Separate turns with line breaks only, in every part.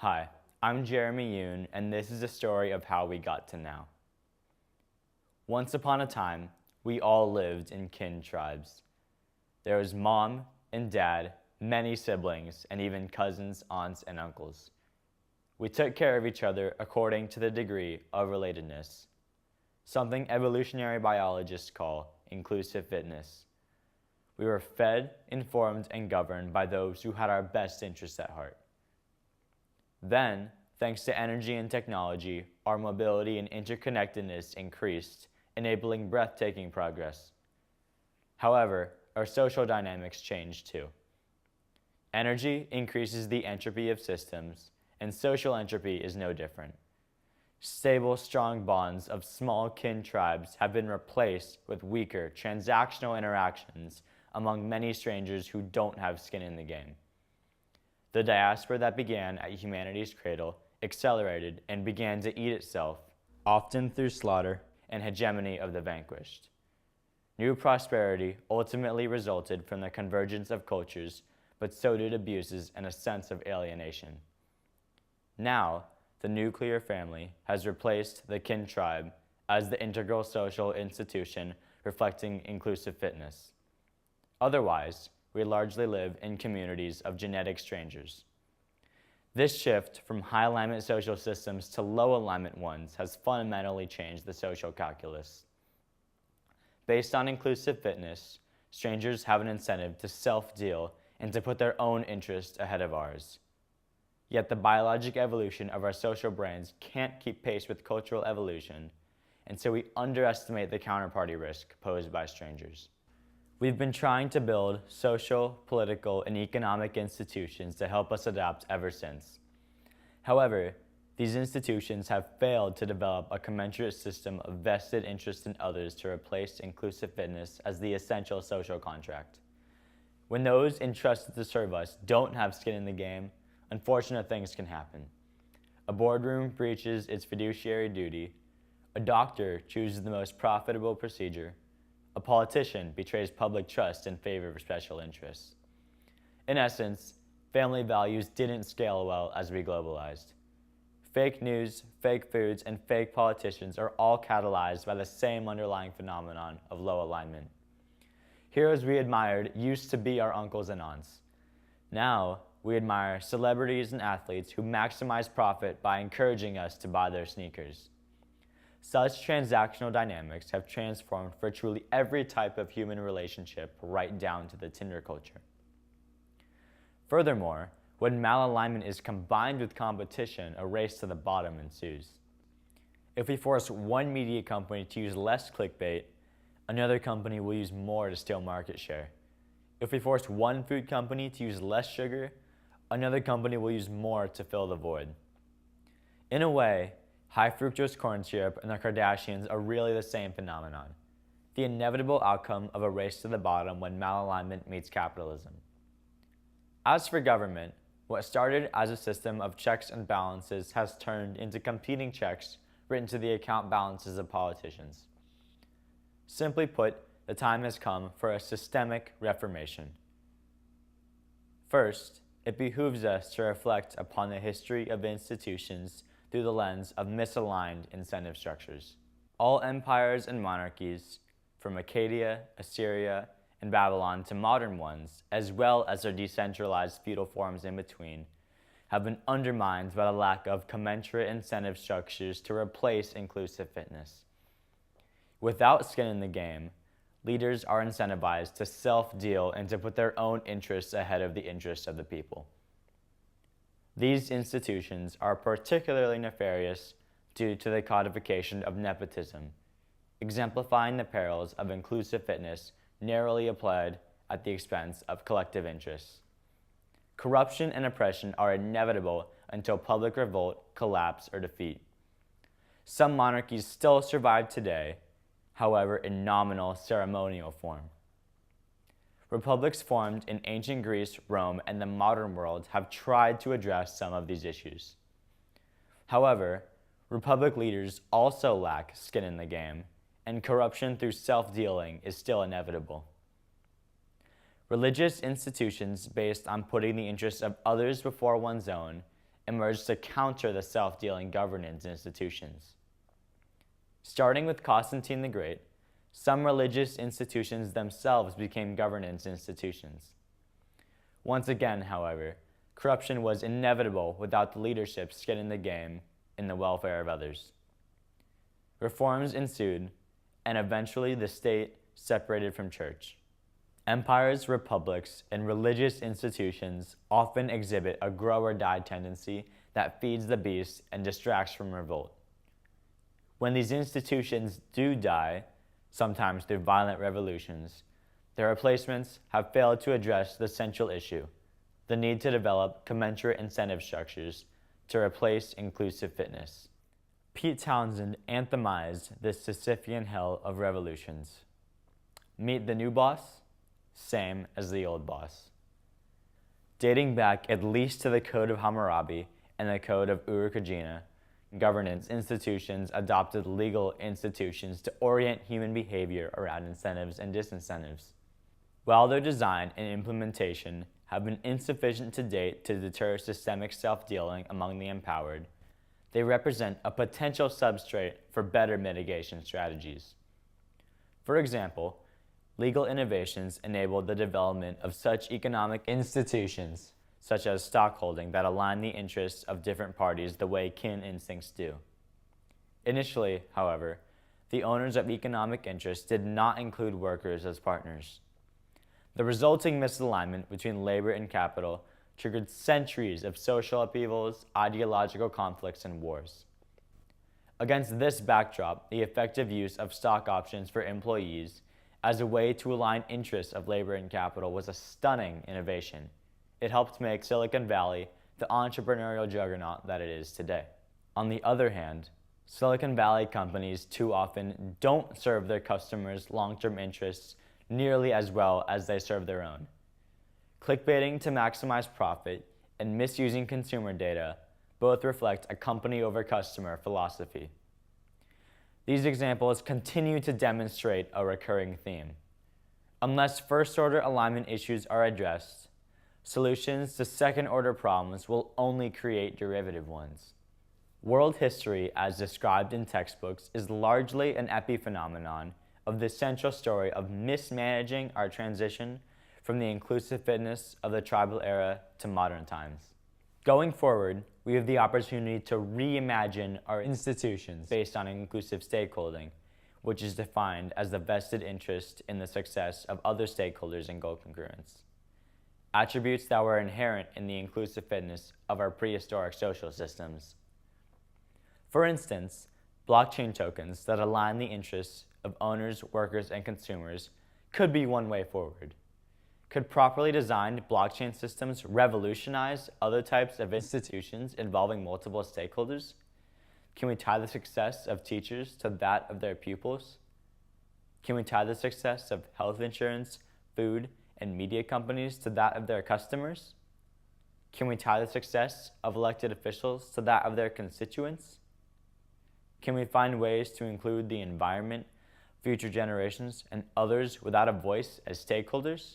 Hi, I'm Jeremy Yoon, and this is a story of how we got to now. Once upon a time, we all lived in kin tribes. There was mom and dad, many siblings, and even cousins, aunts, and uncles. We took care of each other according to the degree of relatedness, something evolutionary biologists call inclusive fitness. We were fed, informed, and governed by those who had our best interests at heart. Then, thanks to energy and technology, our mobility and interconnectedness increased, enabling breathtaking progress. However, our social dynamics changed too. Energy increases the entropy of systems, and social entropy is no different. Stable, strong bonds of small kin tribes have been replaced with weaker, transactional interactions among many strangers who don't have skin in the game. The diaspora that began at humanity's cradle accelerated and began to eat itself, often through slaughter and hegemony of the vanquished. New prosperity ultimately resulted from the convergence of cultures, but so did abuses and a sense of alienation. Now, the nuclear family has replaced the kin tribe as the integral social institution reflecting inclusive fitness. Otherwise, we largely live in communities of genetic strangers. This shift from high alignment social systems to low alignment ones has fundamentally changed the social calculus. Based on inclusive fitness, strangers have an incentive to self-deal and to put their own interests ahead of ours. Yet the biologic evolution of our social brains can't keep pace with cultural evolution, and so we underestimate the counterparty risk posed by strangers. We've been trying to build social, political, and economic institutions to help us adapt ever since. However, these institutions have failed to develop a commensurate system of vested interest in others to replace inclusive fitness as the essential social contract. When those entrusted to serve us don't have skin in the game, unfortunate things can happen. A boardroom breaches its fiduciary duty, a doctor chooses the most profitable procedure, a politician betrays public trust in favor of special interests. In essence, family values didn't scale well as we globalized. Fake news, fake foods, and fake politicians are all catalyzed by the same underlying phenomenon of low alignment. Heroes we admired used to be our uncles and aunts. Now, we admire celebrities and athletes who maximize profit by encouraging us to buy their sneakers. Such transactional dynamics have transformed virtually every type of human relationship right down to the Tinder culture. Furthermore, when malalignment is combined with competition, a race to the bottom ensues. If we force one media company to use less clickbait, another company will use more to steal market share. If we force one food company to use less sugar, another company will use more to fill the void. In a way, high fructose corn syrup and the Kardashians are really the same phenomenon, the inevitable outcome of a race to the bottom when malalignment meets capitalism. As for government, what started as a system of checks and balances has turned into competing checks written to the account balances of politicians. Simply put, the time has come for a systemic reformation. First, it behooves us to reflect upon the history of institutions through the lens of misaligned incentive structures. All empires and monarchies, from Akkadian, Assyria, and Babylon to modern ones, as well as their decentralized feudal forms in between, have been undermined by the lack of commensurate incentive structures to replace inclusive fitness. Without skin in the game, leaders are incentivized to self-deal and to put their own interests ahead of the interests of the people. These institutions are particularly nefarious due to the codification of nepotism, exemplifying the perils of inclusive fitness narrowly applied at the expense of collective interests. Corruption and oppression are inevitable until public revolt, collapse, or defeat. Some monarchies still survive today, however in nominal ceremonial form. Republics formed in ancient Greece, Rome, and the modern world have tried to address some of these issues. However, republic leaders also lack skin in the game, and corruption through self-dealing is still inevitable. Religious institutions based on putting the interests of others before one's own emerged to counter the self-dealing governance institutions. Starting with Constantine the Great, some religious institutions themselves became governance institutions. Once again, however, corruption was inevitable without the leadership skin in the game in the welfare of others. Reforms ensued, and eventually the state separated from church. Empires, republics, and religious institutions often exhibit a grow-or-die tendency that feeds the beast and distracts from revolt. When these institutions do die, sometimes through violent revolutions, their replacements have failed to address the central issue, the need to develop commensurate incentive structures to replace inclusive fitness. Pete Townsend anthemized this Sisyphean hell of revolutions. Meet the new boss, same as the old boss. Dating back at least to the Code of Hammurabi and the Code of Urukagina, governance institutions adopted legal institutions to orient human behavior around incentives and disincentives. While their design and implementation have been insufficient to date to deter systemic self-dealing among the empowered, they represent a potential substrate for better mitigation strategies. For example, legal innovations enabled the development of such economic institutions, such as stockholding, that align the interests of different parties the way kin instincts do. Initially, however, the owners of economic interests did not include workers as partners. The resulting misalignment between labor and capital triggered centuries of social upheavals, ideological conflicts, and wars. Against this backdrop, the effective use of stock options for employees as a way to align interests of labor and capital was a stunning innovation. It helped make Silicon Valley the entrepreneurial juggernaut that it is today. On the other hand, Silicon Valley companies too often don't serve their customers' long-term interests nearly as well as they serve their own. Clickbaiting to maximize profit and misusing consumer data both reflect a company over customer philosophy. These examples continue to demonstrate a recurring theme. Unless first-order alignment issues are addressed, solutions to second-order problems will only create derivative ones. World history, as described in textbooks, is largely an epiphenomenon of the central story of mismanaging our transition from the inclusive fitness of the tribal era to modern times. Going forward, we have the opportunity to reimagine our institutions based on inclusive stakeholding, which is defined as the vested interest in the success of other stakeholders in goal congruence. Attributes that were inherent in the inclusive fitness of our prehistoric social systems. For instance, blockchain tokens that align the interests of owners, workers, and consumers could be one way forward. Could properly designed blockchain systems revolutionize other types of institutions involving multiple stakeholders? Can we tie the success of teachers to that of their pupils? Can we tie the success of health insurance, food, and media companies to that of their customers? Can we tie the success of elected officials to that of their constituents? Can we find ways to include the environment, future generations, and others without a voice as stakeholders?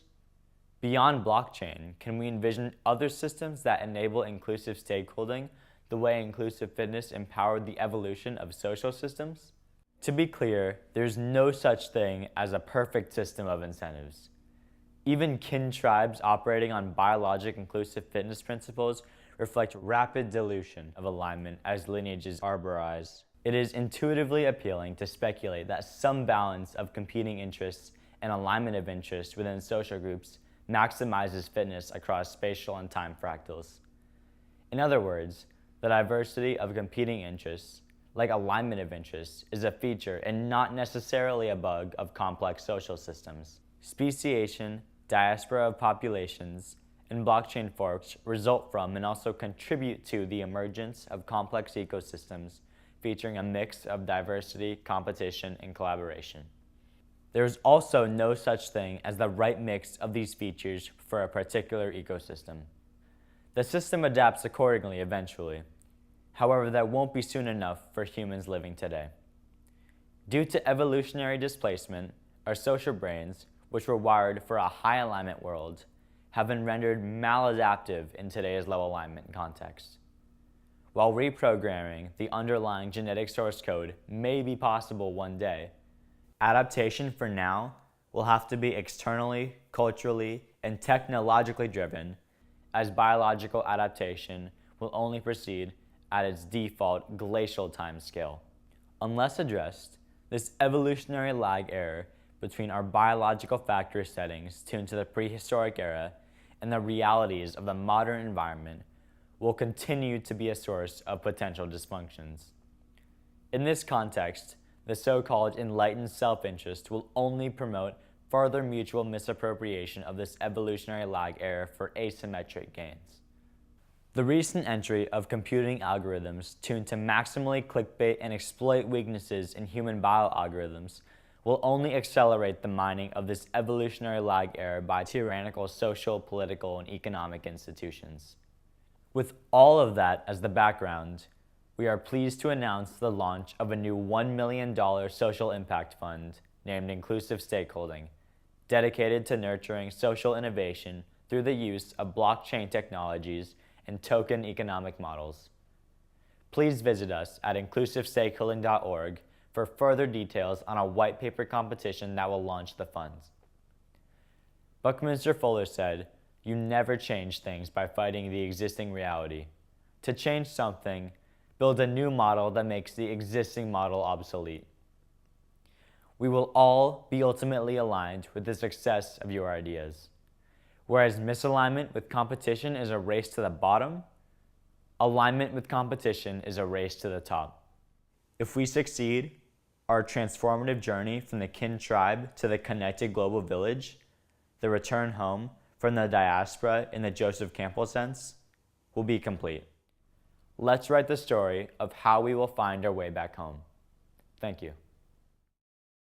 Beyond blockchain, can we envision other systems that enable inclusive stakeholding the way inclusive fitness empowered the evolution of social systems? To be clear, there's no such thing as a perfect system of incentives. Even kin tribes operating on biologic inclusive fitness principles reflect rapid dilution of alignment as lineages arborize. It is intuitively appealing to speculate that some balance of competing interests and alignment of interests within social groups maximizes fitness across spatial and time fractals. In other words, the diversity of competing interests, like alignment of interests, is a feature and not necessarily a bug of complex social systems. Speciation, diaspora of populations, and blockchain forks result from and also contribute to the emergence of complex ecosystems featuring a mix of diversity, competition, and collaboration. There is also no such thing as the right mix of these features for a particular ecosystem. The system adapts accordingly eventually. However, that won't be soon enough for humans living today. Due to evolutionary displacement, our social brains, which were wired for a high alignment world, have been rendered maladaptive in today's low alignment context. while reprogramming the underlying genetic source code may be possible one day, adaptation for now will have to be externally, culturally, and technologically driven, as biological adaptation will only proceed at its default glacial timescale. Unless addressed, this evolutionary lag error between our biological factory settings tuned to the prehistoric era and the realities of the modern environment will continue to be a source of potential dysfunctions. In this context, the so-called enlightened self-interest will only promote further mutual misappropriation of this evolutionary lag error for asymmetric gains. The recent entry of computing algorithms tuned to maximally clickbait and exploit weaknesses in human bioalgorithms will only accelerate the mining of this evolutionary lag error by tyrannical social, political, and economic institutions. With all of that as the background, we are pleased to announce the launch of a new $1 million social impact fund named Inclusive Stakeholding, dedicated to nurturing social innovation through the use of blockchain technologies and token economic models. Please visit us at inclusivestakeholding.org for further details on a white paper competition that will launch the funds. Buckminster Fuller said, "You never change things by fighting the existing reality. To change something, build a new model that makes the existing model obsolete." We will all be ultimately aligned with the success of your ideas. Whereas misalignment with competition is a race to the bottom, alignment with competition is a race to the top. If we succeed, our transformative journey from the kin tribe to the connected global village, the return home from the diaspora in the Joseph Campbell sense, will be complete. Let's write the story of how we will find our way back home. Thank you.